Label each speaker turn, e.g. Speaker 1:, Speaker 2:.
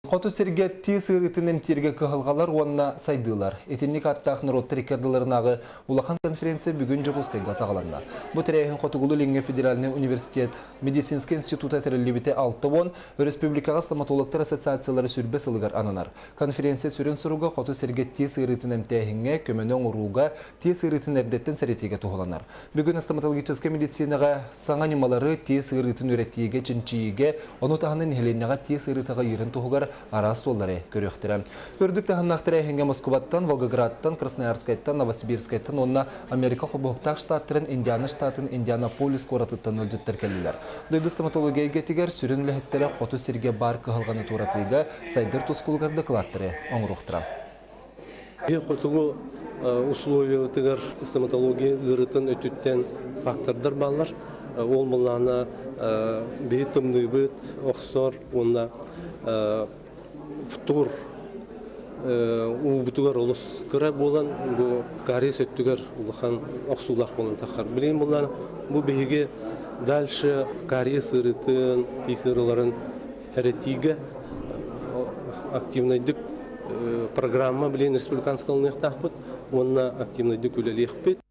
Speaker 1: Хоту серге тиз ырытын эмтерге кыхылгалар онна сайдылар. Этинник аттақ нұротты рекордыларынағы улахан конференция бүгін жопускайға сағаланна. Бұ тірейхін Хотугулу Ленге Федеральный университет медицинский института тірілібіте 6-он Республикаға стоматологтар ассоциациялары сүрбе сылығар ананар. Конференция сүрін сұруға Хоту серге тиз ырытын эмтехінге көмөнің ұруға тиз ырытын әрдеттен сәретеге туғыланар. Бүгін стоматологическая медицинаға саңа немалары тиз ырытын өреттиеге чынчиеге, оны тағының хеленеға тиз ырытыға ерін туғығар арас толлары көріқтірі. Көрдік тағыннақтыры әйінге Москваттан, Волгоградтан, Красноярскайттан, Новосибирскайттан, онна Америка Құбықтақ штаттырын, Индиана штатын, Индианаполис қоратыттан өлжеттер кәлілер. Дойды стоматология гетігер сүрін ләхеттері қоту серге бар қығылғаны туратыйға сайдыр тұскулғарды қылаттыры оңырықтыра.
Speaker 2: Хотугу условия тигер стоматология ырытын өтүттен фактордар баллар. Ол мұллана бейтімді бет, оқсор, онна фтур убутугар олыс кыра болан, бұл карис өттігер улахан оқсулақ болан тақар. Білейін бұллана, бұл бейге дальше карис ырытын, тейсырыларын әретиге активнайдық программа білейін республиканскалының тақпыт, онна активнайдық өлелі еқпет.